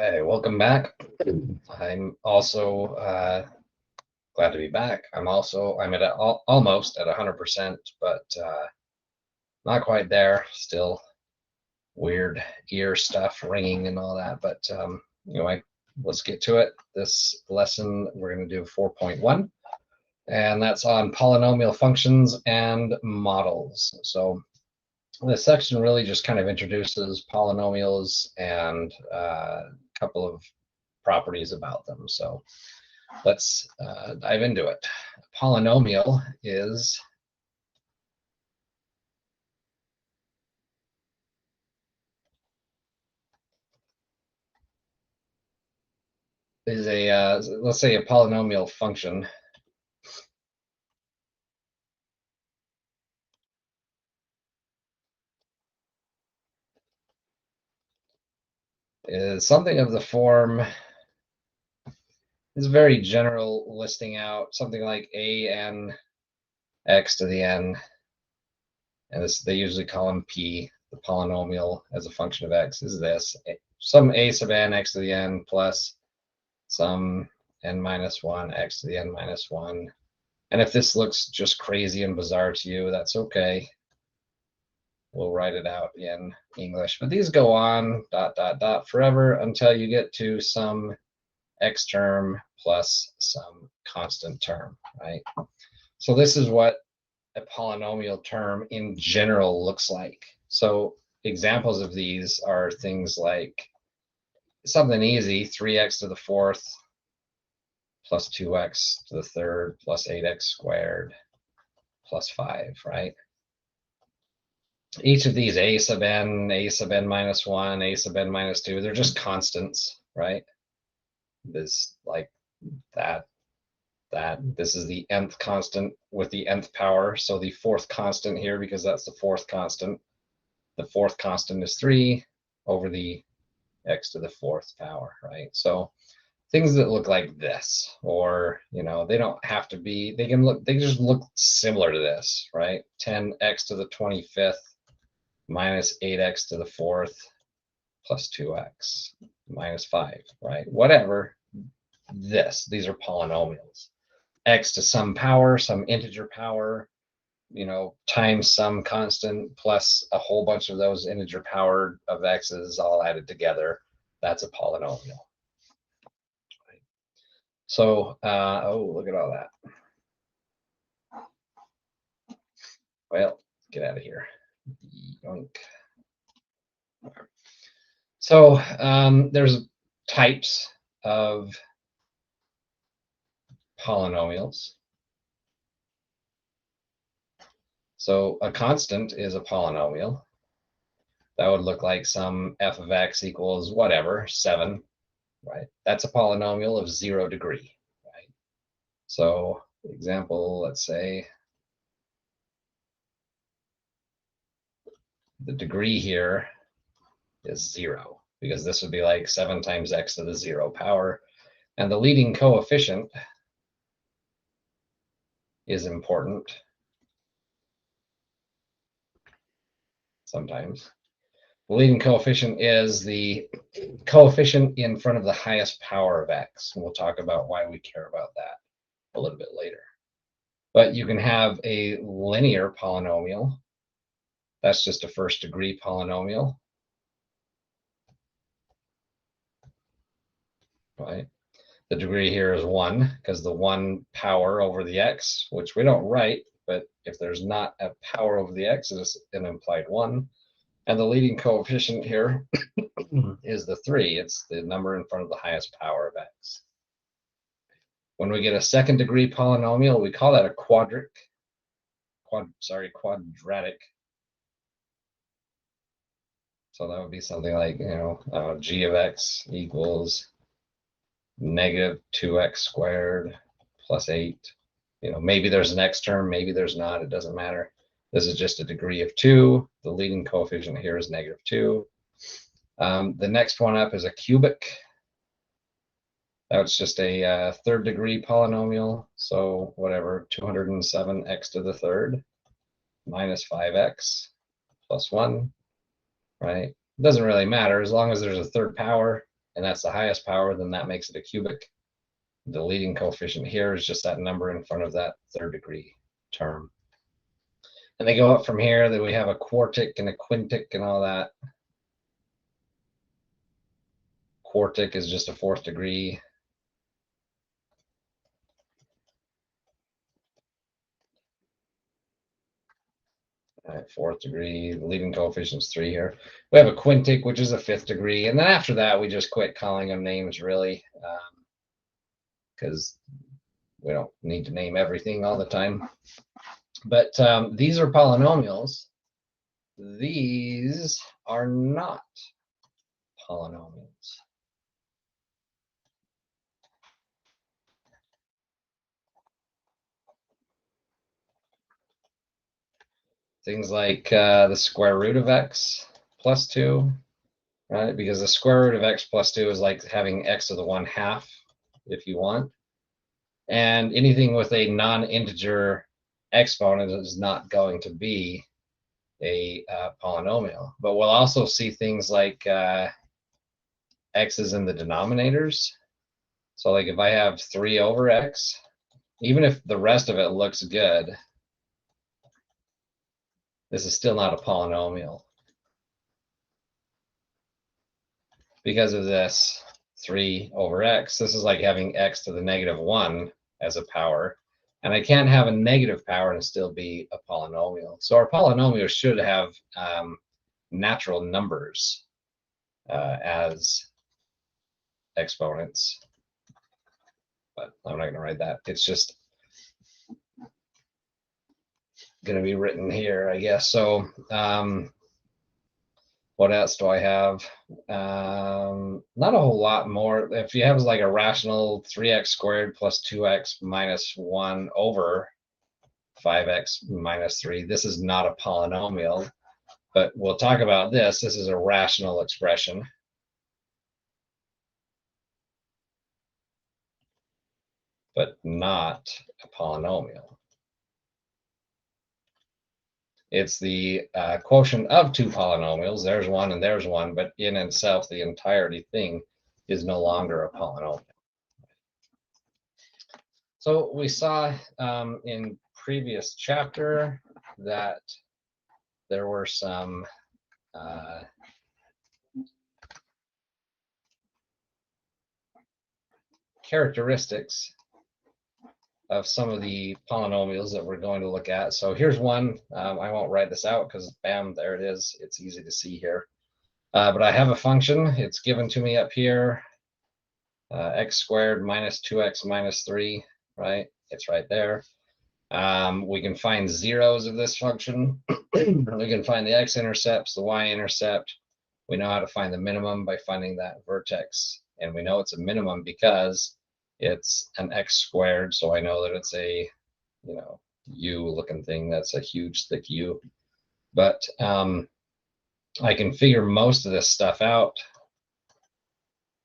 Hey, welcome back. I'm also glad to be back. I'm at almost at 100%, but not quite there. Still weird ear stuff ringing and all that. But anyway, let's get to it. This lesson we're going to do 4.1, and that's on polynomial functions and models. So this section really just kind of introduces polynomials and a couple of properties about them. So let's dive into it. A polynomial is let's say a polynomial function is something of the form, is very general, listing out something like a n x to the n, and this they usually call them p. The polynomial as a function of x is this: some a sub n x to the n plus some n minus 1 x to the n minus 1. And if this looks just crazy and bizarre to you, that's okay. We'll write it out in English. But these go on dot dot dot forever until you get to some x term plus some constant term, right? So this is what a polynomial term in general looks like. So examples of these are things like something easy: 3x to the fourth plus 2x to the third plus 8x squared plus 5, right? Each of these a sub n minus 1, a sub n minus 2, they're just constants, right? This like that, this is the nth constant with the nth power. So the fourth constant here, because that's the fourth constant, the fourth constant is 3 over the x to the fourth power, right? So things that look like this, or they don't have to be, they just look similar to this, right? 10x to the 25th minus 8x to the fourth plus 2x minus 5, right? Whatever. These are polynomials. X to some power, some integer power, times some constant plus a whole bunch of those integer power of x's all added together. That's a polynomial. So, oh, look at all that. Well, get out of here. Yoink. So there's types of polynomials. So a constant is a polynomial. That would look like some f of x equals whatever, 7, right? That's a polynomial of 0 degree, right? So example, let's say the degree here is 0, because this would be like 7 times x to the 0 power. And the leading coefficient is important sometimes. The leading coefficient is the coefficient in front of the highest power of x. And we'll talk about why we care about that a little bit later. But you can have a linear polynomial. That's just a first degree polynomial, right? The degree here is 1 because the 1 power over the x, which we don't write, but if there's not a power over the x, it's an implied 1. And the leading coefficient here is the 3. It's the number in front of the highest power of x. When we get a second degree polynomial, we call that a quadratic. So that would be something like, g of x equals negative 2x squared plus 8. Maybe there's an x term, maybe there's not, it doesn't matter. This is just a degree of 2. The leading coefficient here is negative 2. The next one up is a cubic. That's just a third degree polynomial. So whatever, 207x to the third minus 5x plus 1, right? It doesn't really matter as long as there's a third power. and that's the highest power, then that makes it a cubic. The leading coefficient here is just that number in front of that third degree term. And they go up from here, that we have a quartic and a quintic and all that. Quartic is just a fourth degree. All right, fourth degree, the leading coefficient is 3 here. We have a quintic, which is a fifth degree. And then after that, we just quit calling them names, really, because we don't need to name everything all the time. But these are polynomials. These are not polynomials. Things like the square root of x plus 2, right? Because the square root of x plus 2 is like having x to the 1/2 if you want. And anything with a non-integer exponent is not going to be a polynomial. But we'll also see things like x's in the denominators. So like if I have 3 over x, even if the rest of it looks good, this is still not a polynomial because of this 3 over x. This is like having x to the -1 as a power. And I can't have a negative power and still be a polynomial. So our polynomials should have natural numbers as exponents. But I'm not going to write that. It's just going to be written here, I guess. So what else do I have? Not a whole lot more. If you have like a rational 3x squared plus 2x minus 1 over 5x minus 3, this is not a polynomial. But we'll talk about this. This is a rational expression. But not a polynomial. It's the quotient of two polynomials. There's one and there's one, but in itself, the entirety thing is no longer a polynomial. So we saw in previous chapter that there were some characteristics of some of the polynomials that we're going to look at. So here's one. I won't write this out because bam, there it is. It's easy to see here. But I have a function. It's given to me up here. X squared minus 2x minus 3, right? It's right there. We can find zeros of this function. We can find the x-intercepts, the y-intercept. We know how to find the minimum by finding that vertex. And we know it's a minimum because it's an x squared, so I know that it's a, U-looking thing. That's a huge, thick U. But I can figure most of this stuff out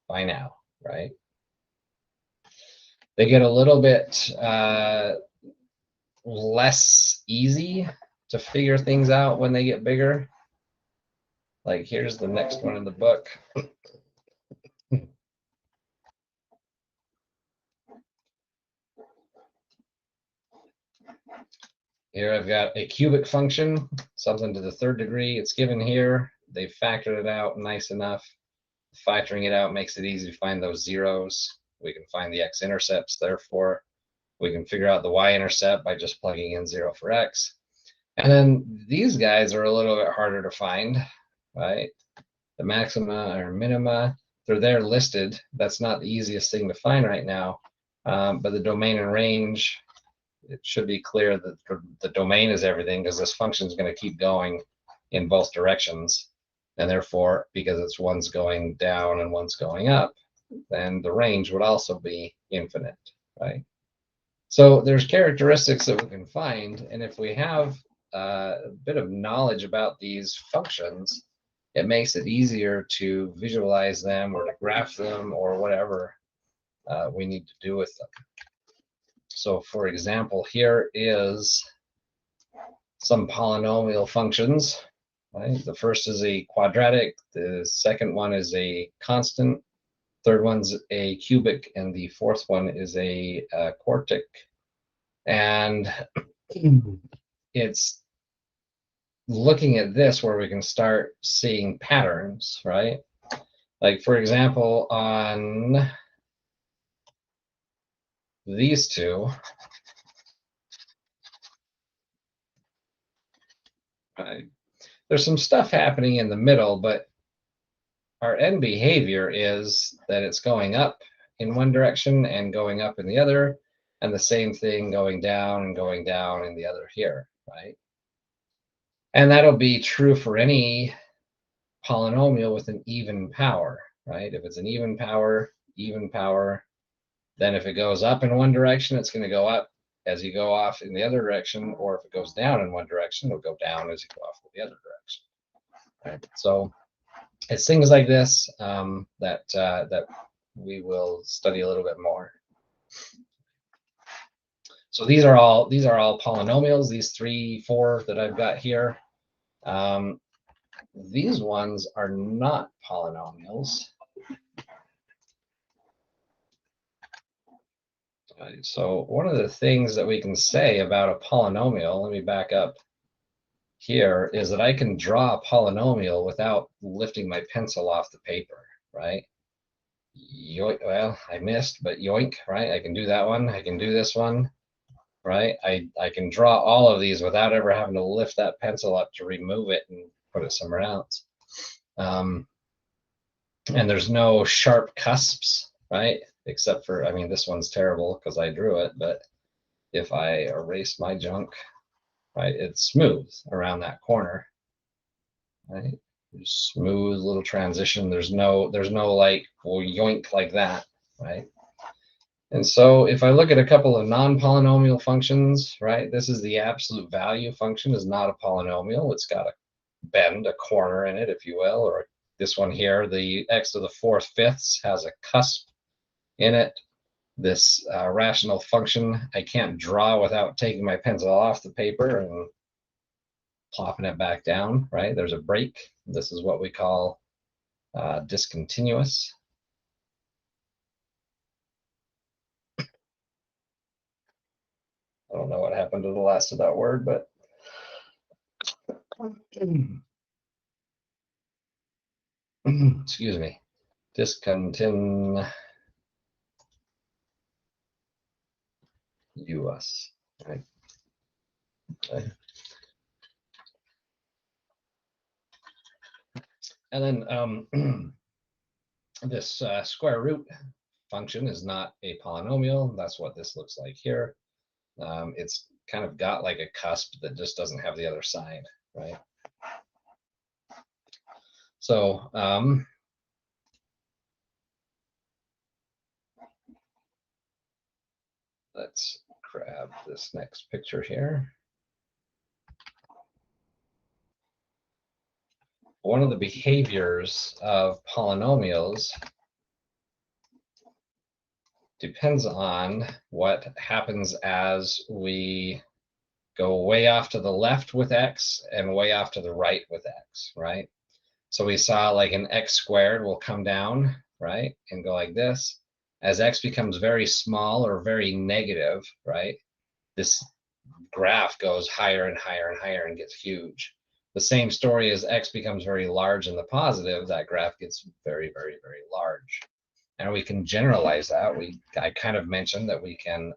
by now, right? They get a little bit less easy to figure things out when they get bigger. Like here's the next one in the book. Here I've got a cubic function, something to the third degree. It's given here. They've factored it out nice enough. Factoring it out makes it easy to find those zeros. We can find the x-intercepts, therefore. We can figure out the y-intercept by just plugging in 0 for x. And then these guys are a little bit harder to find, right? The maxima or minima, they're there listed. That's not the easiest thing to find right now. But the domain and range, it should be clear that the domain is everything because this function is going to keep going in both directions. And therefore, because it's one's going down and one's going up, then the range would also be infinite, right? So there's characteristics that we can find. And if we have a bit of knowledge about these functions, it makes it easier to visualize them or to graph them or whatever we need to do with them. So for example, here is some polynomial functions, right? The first is a quadratic. The second one is a constant. third one's a cubic, and the fourth one is a quartic. And it's looking at this where we can start seeing patterns, right? Like, for example, on these two, right, there's some stuff happening in the middle, but our end behavior is that it's going up in one direction and going up in the other, and the same thing going down and going down in the other here, right? And that'll be true for any polynomial with an even power, right? If it's an even power, then if it goes up in one direction, it's going to go up as you go off in the other direction, or if it goes down in one direction, it'll go down as you go off in the other direction. Right? So it's things like this that we will study a little bit more. So these are all polynomials. These 3, 4 that I've got here. These ones are not polynomials. Right, so one of the things that we can say about a polynomial, let me back up here, is that I can draw a polynomial without lifting my pencil off the paper, right? Yoink, well, I missed, but yoink, right? I can do that one. I can do this one, right? I can draw all of these without ever having to lift that pencil up to remove it and put it somewhere else. And there's no sharp cusps, right? Except for, I mean, this one's terrible because I drew it, but if I erase my junk, right, it's smooth around that corner, right? Smooth little transition. There's no like, well, yoink like that, right? And so if I look at a couple of non-polynomial functions, right, this is the absolute value function, is not a polynomial. It's got a bend, a corner in it, if you will, or this one here, the x to the 4th fifths has a cusp in it. This rational function, I can't draw without taking my pencil off the paper and plopping it back down, right? There's a break. This is what we call discontinuous. I don't know what happened to the last of that word, but excuse me, discontinuous. Right? Okay. And then this square root function is not a polynomial. That's what this looks like here. It's kind of got like a cusp that just doesn't have the other side, right? So let's grab this next picture here. One of the behaviors of polynomials depends on what happens as we go way off to the left with x and way off to the right with x, right? So we saw like an x squared will come down, right, and go like this. As x becomes very small or very negative, right, this graph goes higher and higher and higher and gets huge. The same story as x becomes very large in the positive, that graph gets very, very, very large. And we can generalize that. I kind of mentioned that we can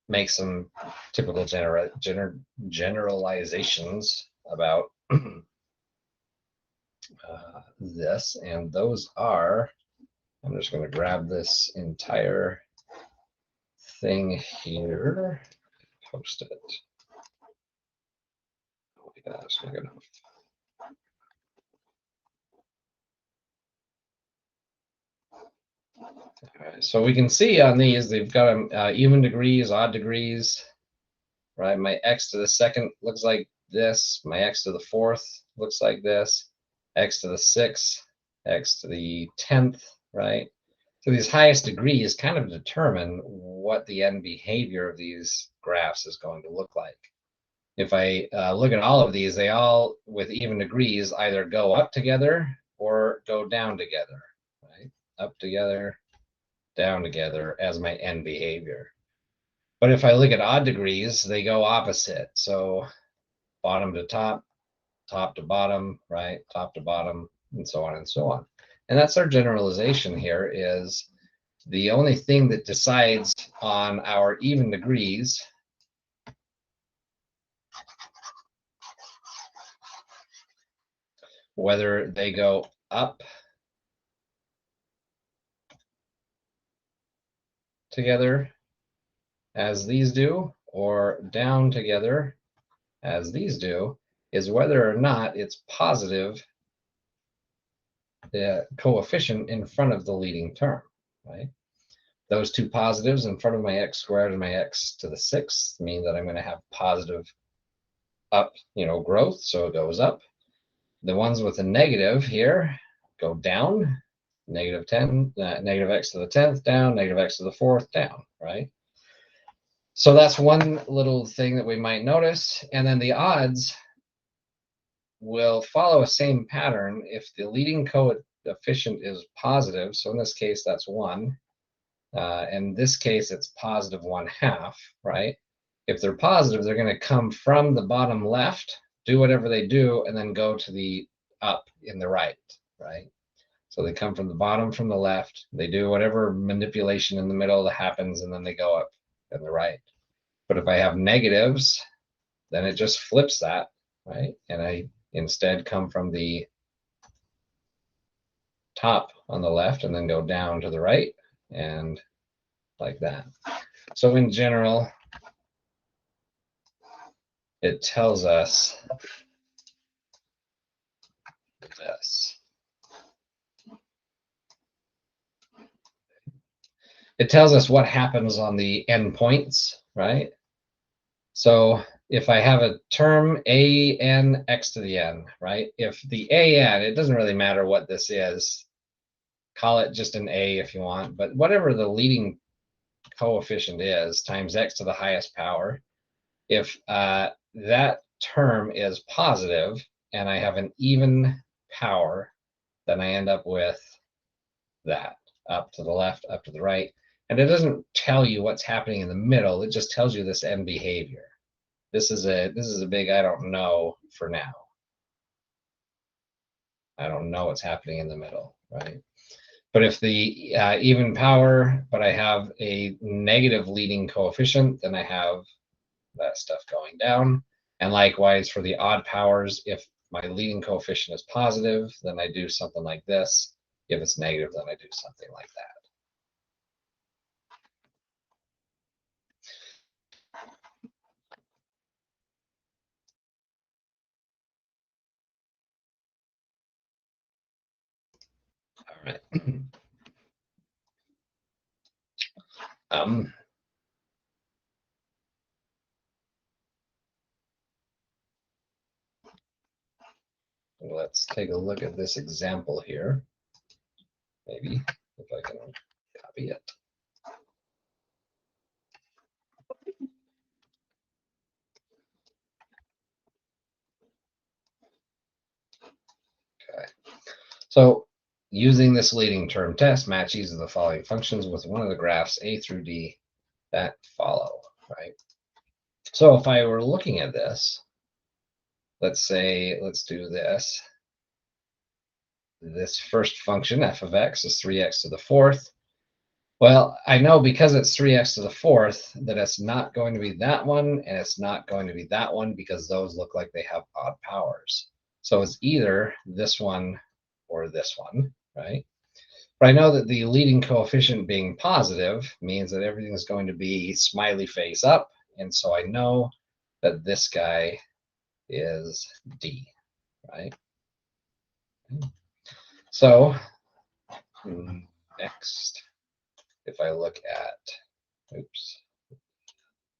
make some typical generalizations about this, and those are, I'm just going to grab this entire thing here, post it. Oh, yeah, that's not good enough. All right, so we can see on these, they've got even degrees, odd degrees, right? My x to the 2nd looks like this. My x to the 4th looks like this. X to the 6th, x to the 10th, right? So these highest degrees kind of determine what the end behavior of these graphs is going to look like. if I look at all of these, they all, with even degrees, either go up together or go down together, right? Up together, down together as my end behavior. But if I look at odd degrees, they go opposite. So bottom to top, top to bottom, right? Top to bottom, and so on and so on. And that's our generalization here, is the only thing that decides on our even degrees whether they go up together as these do or down together as these do is whether or not it's positive, the coefficient in front of the leading term, right? Those two positives in front of my x squared and my x to the sixth mean that I'm going to have positive up, growth, so it goes up. The ones with a negative here go down, negative 10, negative x to the 10th down, negative x to the 4th down, right? So that's one little thing that we might notice. And then the odds will follow a same pattern if the leading coefficient is positive. So in this case, that's 1. In this case, it's positive 1/2, right? If they're positive, they're going to come from the bottom left, do whatever they do, and then go to the up in the right, right? So they come from the bottom, from the left, they do whatever manipulation in the middle that happens, and then they go up in the right. But if I have negatives, then it just flips that, right? And I instead come from the top on the left and then go down to the right, and like that. So in general, it tells us this. It tells us what happens on the endpoints, right? So if I have a term a n x to the n, right? If the a n, it doesn't really matter what this is, call it just an a if you want, but whatever the leading coefficient is times x to the highest power, if that term is positive and I have an even power, then I end up with that, up to the left, up to the right. And it doesn't tell you what's happening in the middle. It just tells you this end behavior. This is a big I don't know for now. I don't know what's happening in the middle, right? But if the even power, but I have a negative leading coefficient, then I have that stuff going down. And likewise for the odd powers, if my leading coefficient is positive, then I do something like this. If it's negative, then I do something like that. All right. Let's take a look at this example here. Maybe if I can copy it. Okay. So using this leading term test, match each of the following functions with one of the graphs A through D that follow, right? So if I were looking at this, let's do this. This first function, f of x, is 3x to the 4th. Well, I know because it's 3x to the 4th that it's not going to be that one and it's not going to be that one because those look like they have odd powers. So it's either this one or this one, right? But I know that the leading coefficient being positive means that everything is going to be smiley face up. And so I know that this guy is D, right? So next, if I look at,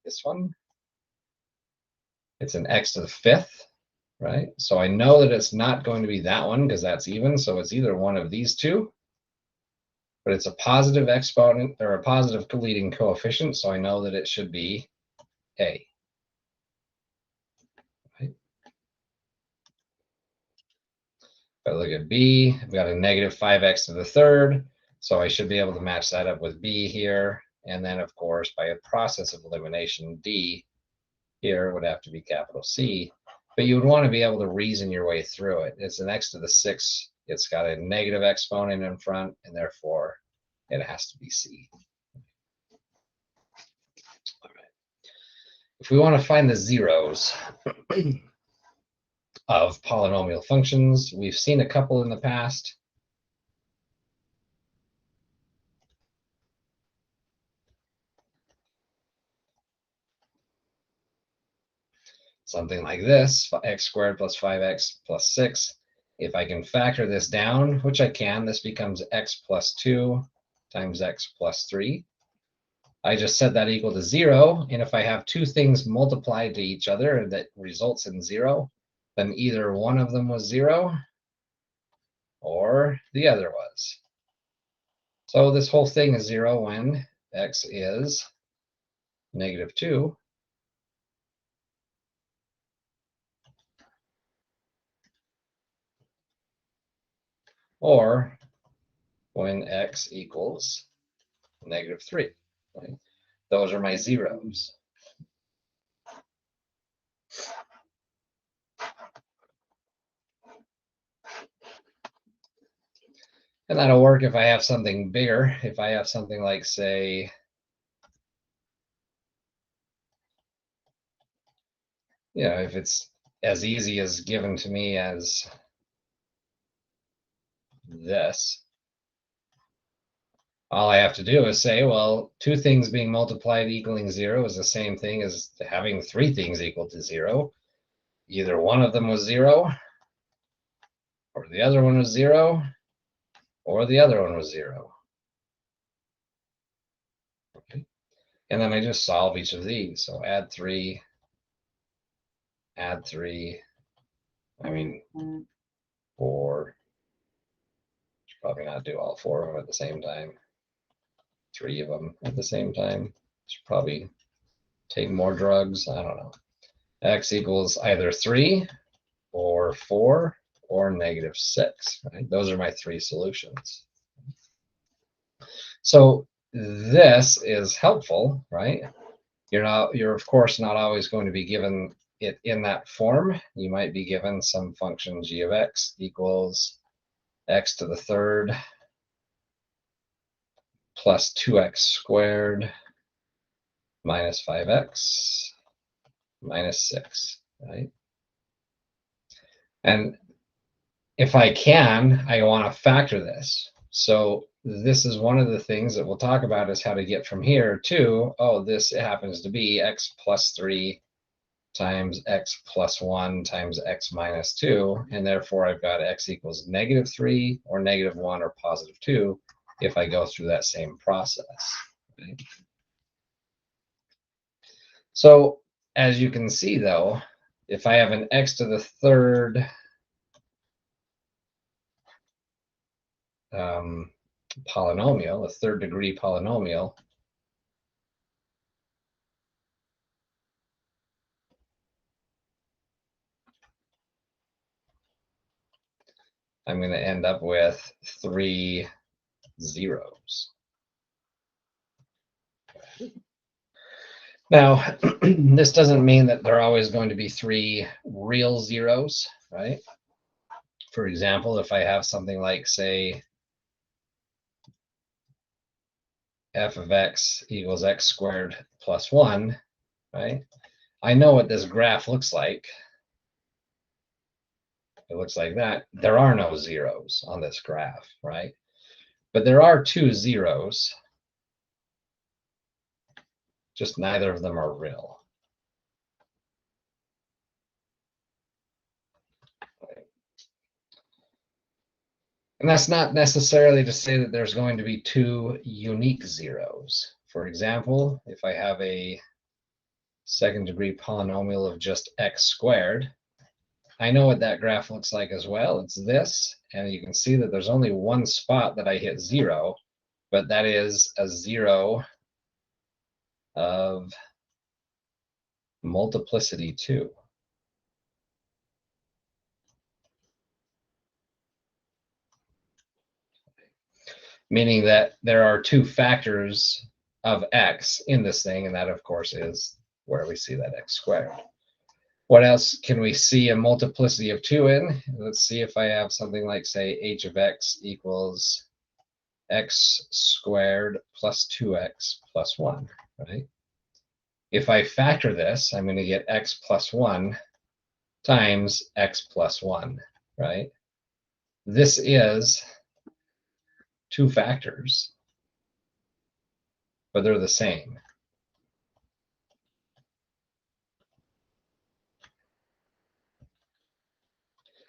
this one, it's an x to the 5th, right? So I know that it's not going to be that one because that's even. So it's either one of these two, but it's a positive exponent or a positive leading coefficient. So I know that it should be A. If I look at b, I've got a negative 5x to the third, so I should be able to match that up with b here. And then, of course, by a process of elimination, d here would have to be capital C. But you would want to be able to reason your way through it. It's an x to the 6. It's got a negative exponent in front, and therefore it has to be C. All right. If we want to find the zeros of polynomial functions, we've seen a couple in the past. Something like this, x squared plus 5x plus 6. If I can factor this down, which I can, this becomes x plus 2 times x plus 3. I just set that equal to 0, and if I have two things multiplied to each other that results in 0, then either one of them was 0 or the other was. So this whole thing is 0 when x is negative 2. Or when x equals negative 3. Right? Those are my zeros. And that'll work if I have something bigger. If I have something like, say, if it's as easy as given to me as this, all I have to do is say, well, two things being multiplied equaling 0 is the same thing as having three things equal to 0. Either one of them was 0, or the other one was 0, or the other one was 0. Okay. And then I just solve each of these. So add 3, add 3, 4. Should probably not do all 4 of them at the same time. 3 of them at the same time. Should probably take more drugs. I don't know. X equals either 3 or 4 or negative 6. Right? Those are my three solutions. So this is helpful, right? You're of course not always going to be given it in that form. You might be given some function g of x equals x to the third plus 2x squared minus 5x minus 6, right? And if I can, I want to factor this. So this is one of the things that we'll talk about is how to get from here to, oh, this happens to be x plus 3 times x plus 1 times x minus 2. And therefore, I've got x equals negative 3 or negative 1 or positive 2 if I go through that same process. Right? So as you can see, though, if I have an x to the third polynomial, a third degree polynomial, I'm going to end up with 3 zeros. Now, this doesn't mean that there are always going to be 3 real zeros, right? For example, if I have something like, say, f of x equals x squared plus 1, right? I know what this graph looks like. It looks like that. There are no zeros on this graph, right? But there are 2 zeros. Just neither of them are real. And that's not necessarily to say that there's going to be 2 unique zeros. For example, if I have a second degree polynomial of just x squared, I know what that graph looks like as well. It's this, and you can see that there's only one spot that I hit 0, but that is a 0 of multiplicity 2. meaning that there are two factors of x in this thing, and that, of course, is where we see that x squared. What else can we see a multiplicity of 2 in? Let's see if I have something like, say, h of x equals x squared plus 2x plus 1, right? If I factor this, I'm going to get x plus 1 times x plus 1, right? This is two factors, but they're the same.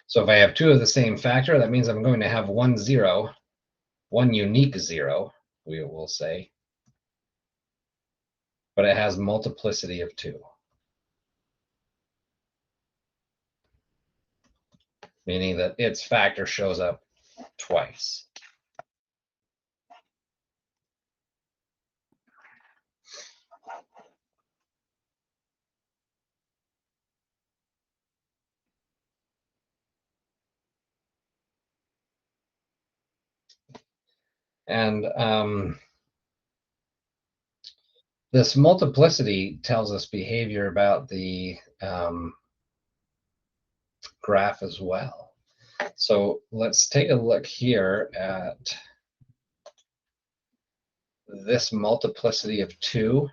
So if I have two of the same factor, that means I'm going to have one zero, one unique zero, we will say, but it has multiplicity of 2. Meaning that its factor shows up twice. And this multiplicity tells us behavior about the graph as well. So let's take a look here at this multiplicity of 2.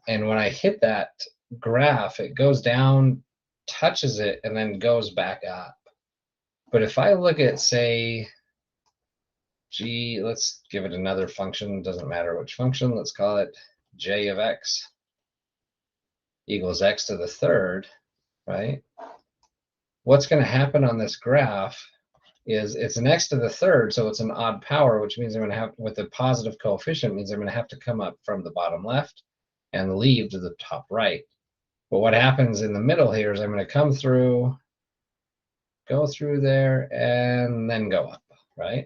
And when I hit that graph, it goes down, touches it, and then goes back up. But if I look at, say, g, let's give it another function, doesn't matter which function, let's call it j of x equals x to the third, right? What's going to happen on this graph is it's an x to the third, so it's an odd power, which means I'm going to have, with a positive coefficient, means I'm going to have to come up from the bottom left and leave to the top right. But what happens in the middle here is I'm going to come through, go through there, and then go up, right?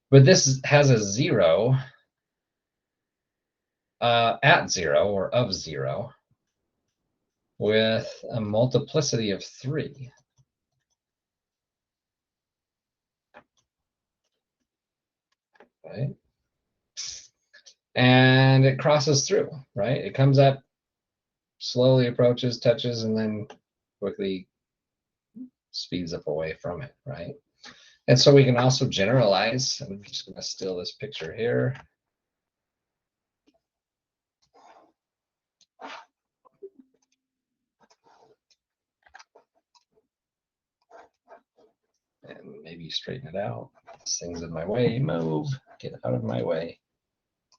But this has a 0 at 0 or of 0 with a multiplicity of 3. Right? And it crosses through, right? It comes up, slowly approaches, touches, and then quickly speeds up away from it, right? And so we can also generalize. I'm just going to steal this picture here. And maybe straighten it out. This thing's in my way. Move. Get out of my way.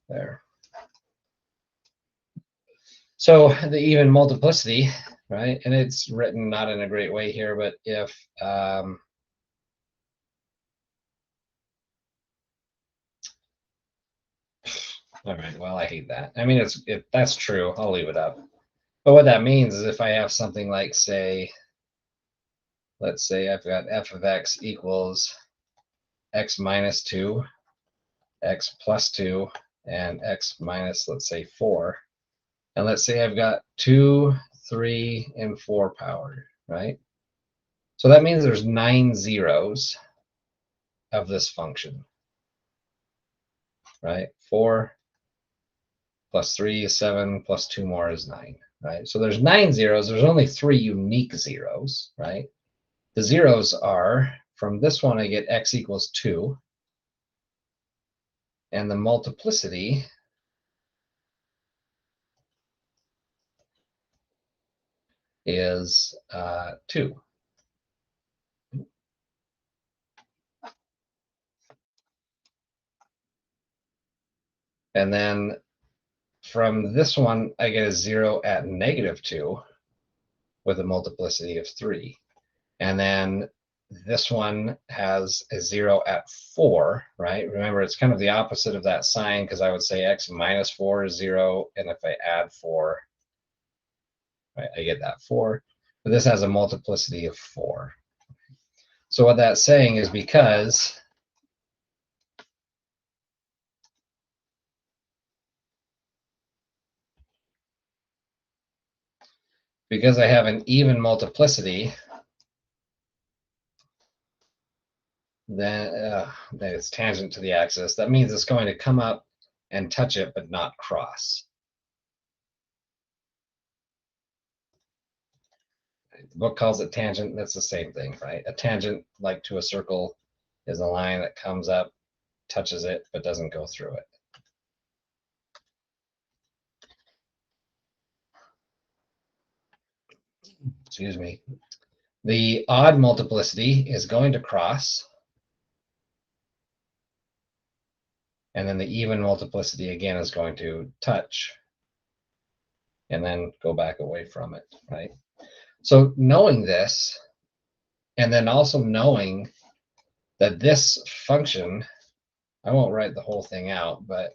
There. So the even multiplicity, right? And it's written not in a great way here, but if all right, well, I hate that. I mean, that's true. I'll leave it up. But what that means is if I have something like, say, let's say I've got f of x equals x minus 2, x plus 2, and x minus, let's say, 4. And let's say I've got 2, 3, and 4 powered, right? So that means there's 9 zeros of this function, right? 4 plus 3 is 7, plus 2 more is 9, right? So there's 9 zeros. There's only 3 unique zeros, right? The zeros are, from this one, I get x equals 2. And the multiplicity is 2. And then from this one, I get a 0 at negative 2 with a multiplicity of 3. And then this one has a 0 at 4, right? Remember, it's kind of the opposite of that sign, because I would say x minus 4 is 0. And if I add 4, right, I get that 4. But this has a multiplicity of 4. So what that's saying is because I have an even multiplicity, then it's tangent to the axis. That means it's going to come up and touch it, but not cross. The book calls it tangent. That's the same thing, right? A tangent, like to a circle, is a line that comes up, touches it, but doesn't go through it. Excuse me. The odd multiplicity is going to cross. And then the even multiplicity again is going to touch and then go back away from it, right? So knowing this, and then also knowing that this function, I won't write the whole thing out, but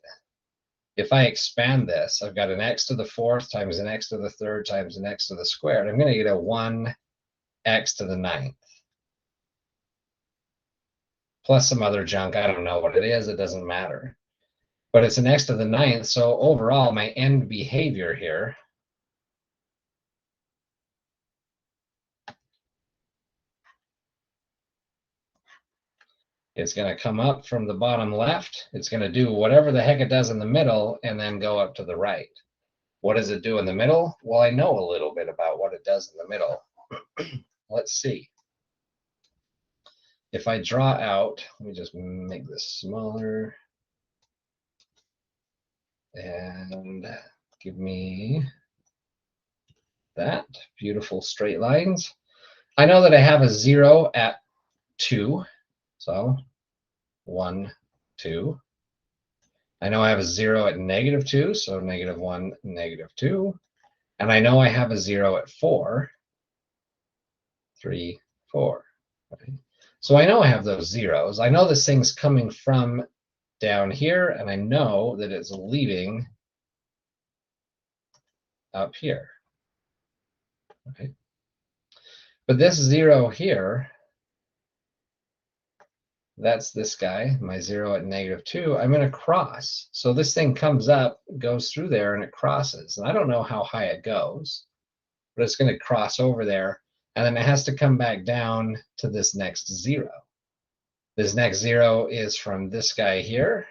if I expand this, I've got an x to the fourth times an x to the third times an x to the squared. I'm going to get a 1x to the ninth. Plus some other junk. I don't know what it is. It doesn't matter. But it's an x to the ninth. So overall, my end behavior here is going to come up from the bottom left. It's going to do whatever the heck it does in the middle and then go up to the right. What does it do in the middle? Well, I know a little bit about what it does in the middle. Let's see. If I draw out, let me just make this smaller and give me that. Beautiful straight lines. I know that I have a 0 at 2. So 1, 2. I know I have a 0 at -2, so -1, -2. And I know I have a 0 at 4, 3, 4. Right? So I know I have those zeros. I know this thing's coming from down here, and I know that it's leaving up here. Right? But this 0 here, that's this guy, my 0 at -2. I'm going to cross. So this thing comes up, goes through there, and it crosses. And I don't know how high it goes, but it's going to cross over there. And then it has to come back down to this next 0. This next 0 is from this guy here.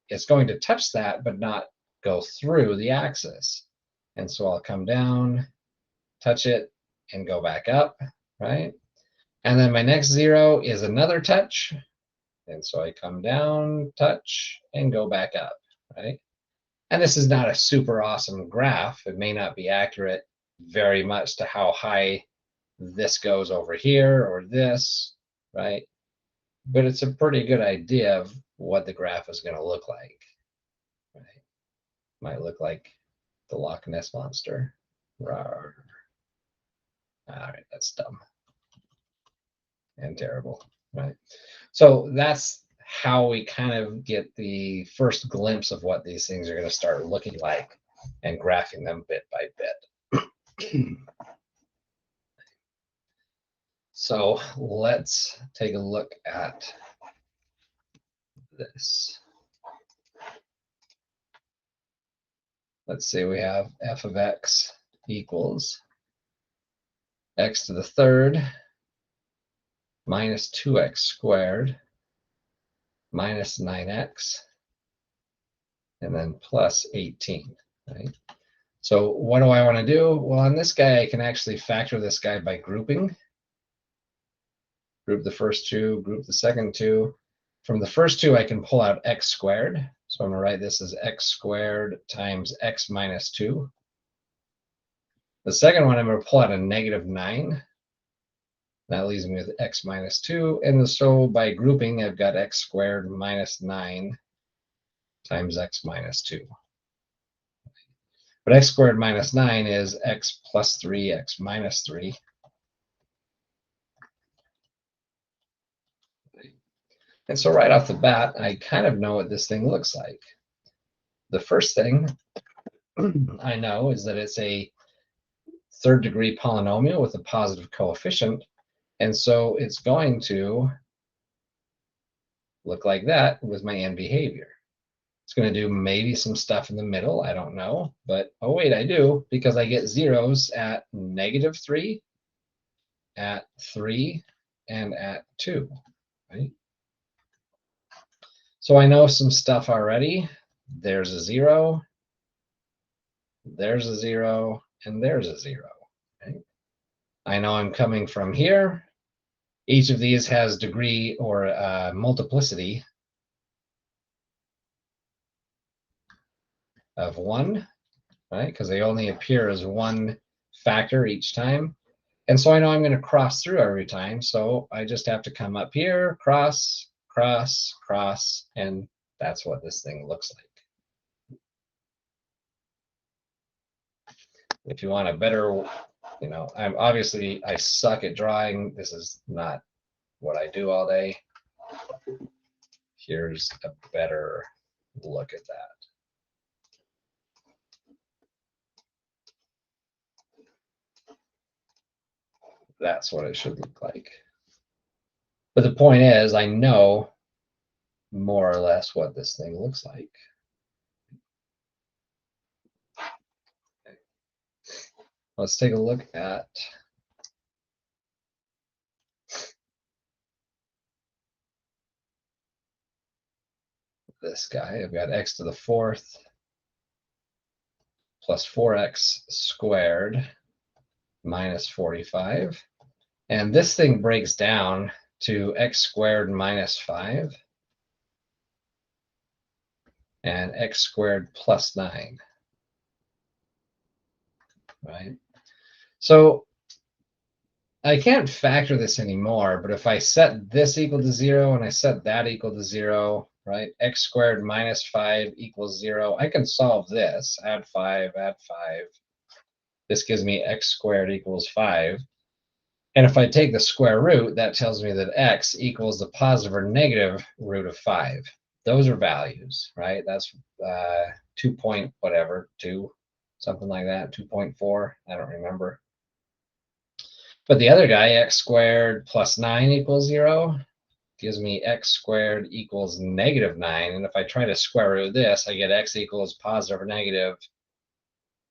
It's going to touch that, but not go through the axis. And so I'll come down, touch it, and go back up, right? And then my next 0 is another touch. And so I come down, touch, and go back up, right? And this is not a super awesome graph. It may not be accurate very much to how high this goes over here or this, right? But it's a pretty good idea of what the graph is going to look like, right? Might look like the Loch Ness Monster. Rawr. All right, that's dumb and terrible, right? So that's how we kind of get the first glimpse of what these things are going to start looking like and graphing them bit by bit. So let's take a look at this. Let's say we have f of x equals x to the third minus 2x squared minus 9x and then plus 18, right? So what do I want to do? Well, on this guy, I can actually factor this guy by grouping. Group the first two, group the second two. From the first two, I can pull out x squared. So I'm going to write this as x squared times x minus 2. The second one, I'm going to pull out a -9. That leaves me with x minus 2. And so by grouping, I've got x squared minus 9 times x minus 2. But x squared minus 9 is x plus 3, x minus 3. And so right off the bat, I kind of know what this thing looks like. The first thing I know is that it's a third degree polynomial with a positive coefficient. And so it's going to look like that with my end behavior. It's going to do maybe some stuff in the middle. I don't know. But, oh, wait, I do, because I get zeros at -3, at 3, and at 2, right? So I know some stuff already. There's a 0, there's a 0, and there's a 0. Okay? I know I'm coming from here. Each of these has degree or multiplicity of 1, right? Because they only appear as one factor each time. And so I know I'm going to cross through every time. So I just have to come up here, cross, cross, cross, and that's what this thing looks like. If you want a better, I suck at drawing. This is not what I do all day. Here's a better look at that. That's what it should look like. But the point is, I know more or less what this thing looks like. Let's take a look at this guy. I've got x to the 4th plus 4x squared minus 45. And this thing breaks down to x squared minus 5 and x squared plus 9. Right? So I can't factor this anymore, but if I set this equal to 0 and I set that equal to 0, right? X squared minus 5 equals 0. I can solve this. Add 5, add 5. This gives me x squared equals 5. And if I take the square root, that tells me that x equals the positive or negative root of 5. Those are values, right? That's 2 point whatever, 2, something like that, 2.4. I don't remember. But the other guy, x squared plus 9 equals 0, gives me x squared equals negative 9. And if I try to square root this, I get x equals positive or negative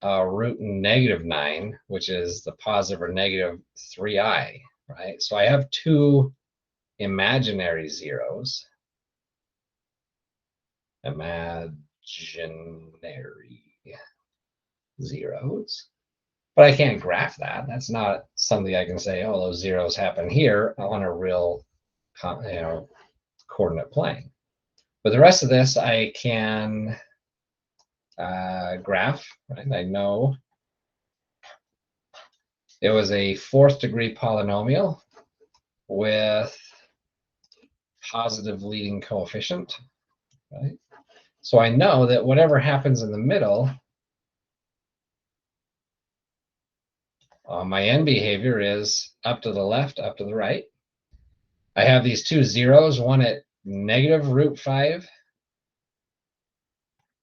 root negative 9, which is the positive or negative 3i, right? So I have two imaginary zeros. Imaginary zeros. But I can't graph that. That's not something I can say, oh, those zeros happen here on a real coordinate plane. But the rest of this I can graph, right? I know it was a 4th degree polynomial with positive leading coefficient, right? So I know that whatever happens in the middle, my end behavior is up to the left, up to the right. I have these two zeros, one at negative root 5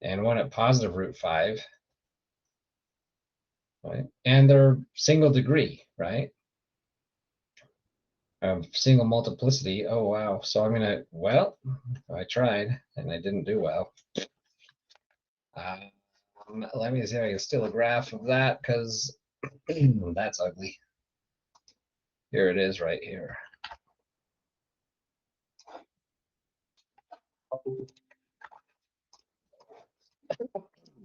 and one at positive root 5, right? And they're single degree, right? Single multiplicity. Oh, wow. So I'm going to, well, I tried and I didn't do well. Let me see if I can steal a graph of that because that's ugly. Here it is right here.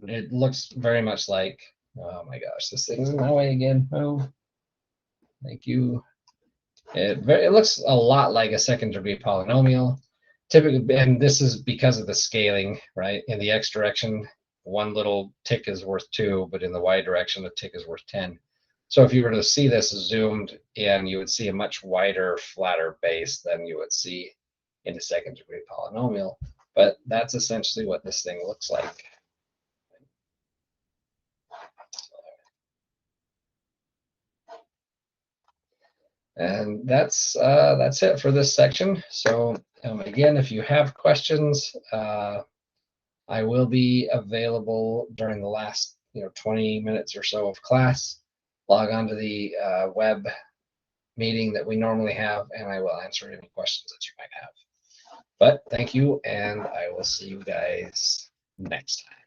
It looks very much like, oh my gosh, this thing's in my way again. Oh, thank you. It looks a lot like a 2nd degree polynomial. Typically, and this is because of the scaling, right? In the x direction, one little tick is worth 2, but in the y direction, a tick is worth 10. So if you were to see this zoomed in, you would see a much wider, flatter base than you would see in a 2nd degree polynomial. But that's essentially what this thing looks like. And that's it for this section. So again, if you have questions, I will be available during the last 20 minutes or so of class. Log on to the web meeting that we normally have, and I will answer any questions that you might have. But thank you, and I will see you guys next time.